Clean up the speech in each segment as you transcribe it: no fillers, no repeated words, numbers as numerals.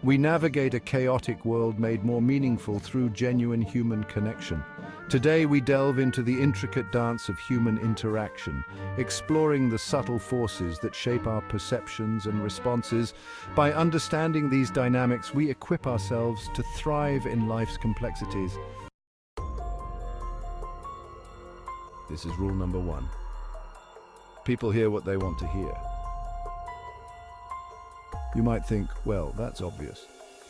We navigate a chaotic world made more meaningful through genuine human connection. Today we delve into the intricate dance of human interaction, exploring the subtle forces that shape our perceptions and responses. By understanding these dynamics, we equip ourselves to thrive in life's complexities. This is rule number 1. People hear what they want to hear. You might think, well, that's obvious,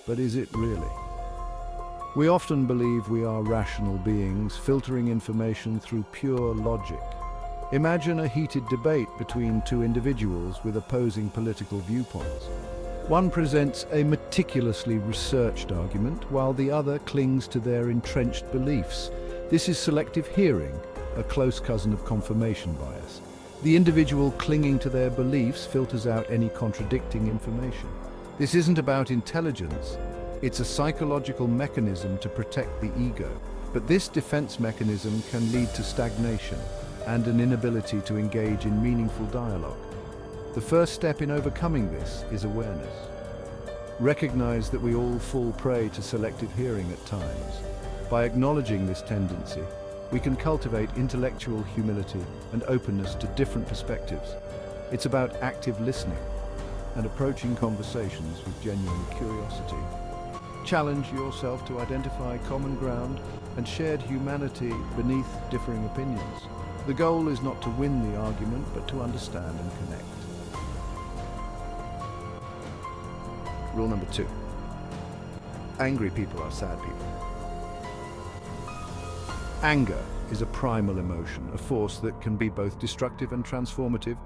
but is it really? We often believe we are rational beings, filtering information through pure logic. Imagine a heated debate between two individuals with opposing political viewpoints. One presents a meticulously researched argument, while the other clings to their entrenched beliefs. This is selective hearing, a close cousin of confirmation bias. The individual clinging to their beliefs filters out any contradicting information. This isn't about intelligence. It's a psychological mechanism to protect the ego. But this defense mechanism can lead to stagnation and an inability to engage in meaningful dialogue. The first step in overcoming this is awareness. Recognize that we all fall prey to selective hearing at times. By acknowledging this tendency, we can cultivate intellectual humility and openness to different perspectives. It's about active listening and approaching conversations with genuine curiosity. Challenge yourself to identify common ground and shared humanity beneath differing opinions. The goal is not to win the argument, but to understand and connect. Rule number 2. Angry people are sad people. Anger is a primal emotion, a force that can be both destructive and transformative.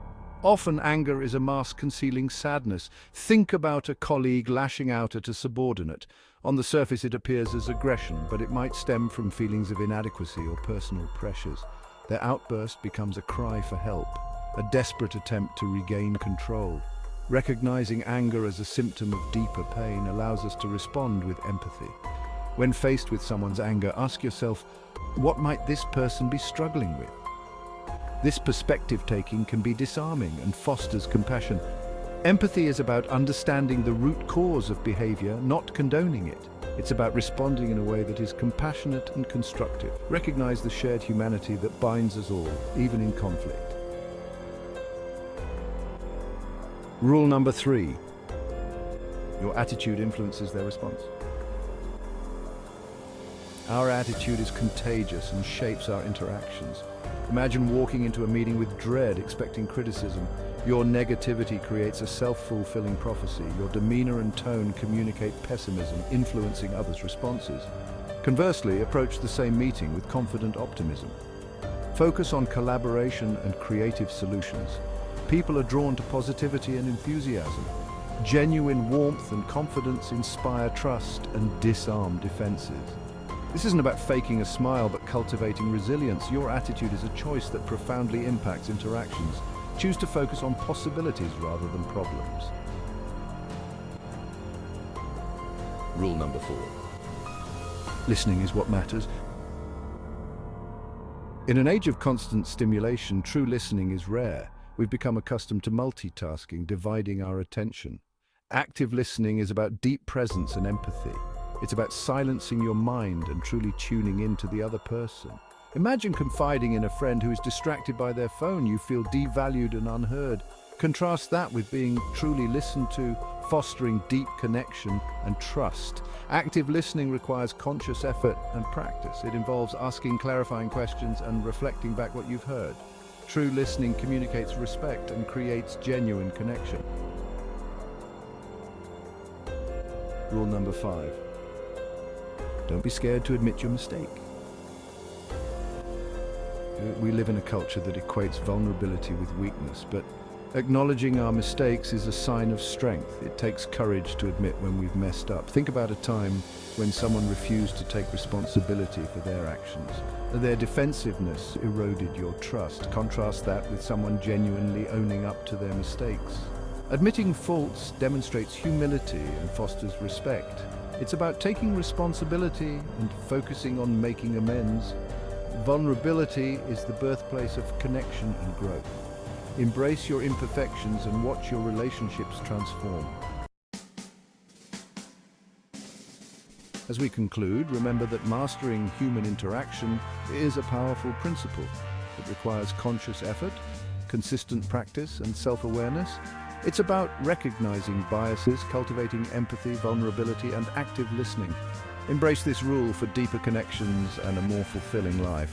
Often anger is a mask concealing sadness. Think about a colleague lashing out at a subordinate. On the surface it appears as aggression, but it might stem from feelings of inadequacy or personal pressures. Their outburst becomes a cry for help, a desperate attempt to regain control. Recognizing anger as a symptom of deeper pain allows us to respond with empathy. When faced with someone's anger, ask yourself, what might this person be struggling with? This perspective-taking can be disarming and fosters compassion. Empathy is about understanding the root cause of behavior, not condoning it. It's about responding in a way that is compassionate and constructive. Recognize the shared humanity that binds us all, even in conflict. Rule number 3. Your attitude influences their response. Our attitude is contagious and shapes our interactions. Imagine walking into a meeting with dread, expecting criticism. Your negativity creates a self-fulfilling prophecy. Your demeanor and tone communicate pessimism, influencing others' responses. Conversely, approach the same meeting with confident optimism. Focus on collaboration and creative solutions. People are drawn to positivity and enthusiasm. Genuine warmth and confidence inspire trust and disarm defenses. This isn't about faking a smile, but cultivating resilience. Your attitude is a choice that profoundly impacts interactions. Choose to focus on possibilities rather than problems. Rule number 4. Listening is what matters. In an age of constant stimulation, true listening is rare. We've become accustomed to multitasking, dividing our attention. Active listening is about deep presence and empathy. It's about silencing your mind and truly tuning in to the other person. Imagine confiding in a friend who is distracted by their phone. You feel devalued and unheard. Contrast that with being truly listened to, fostering deep connection and trust. Active listening requires conscious effort and practice. It involves asking clarifying questions and reflecting back what you've heard. True listening communicates respect and creates genuine connection. Rule number 5. Don't be scared to admit your mistake. We live in a culture that equates vulnerability with weakness, but acknowledging our mistakes is a sign of strength. It takes courage to admit when we've messed up. Think about a time when someone refused to take responsibility for their actions. Their defensiveness eroded your trust. Contrast that with someone genuinely owning up to their mistakes. Admitting faults demonstrates humility and fosters respect. It's about taking responsibility and focusing on making amends. Vulnerability is the birthplace of connection and growth. Embrace your imperfections and watch your relationships transform. As we conclude, remember that mastering human interaction is a powerful principle. It requires conscious effort, consistent practice, and self-awareness. It's about recognizing biases, cultivating empathy, vulnerability, and active listening. Embrace this rule for deeper connections and a more fulfilling life.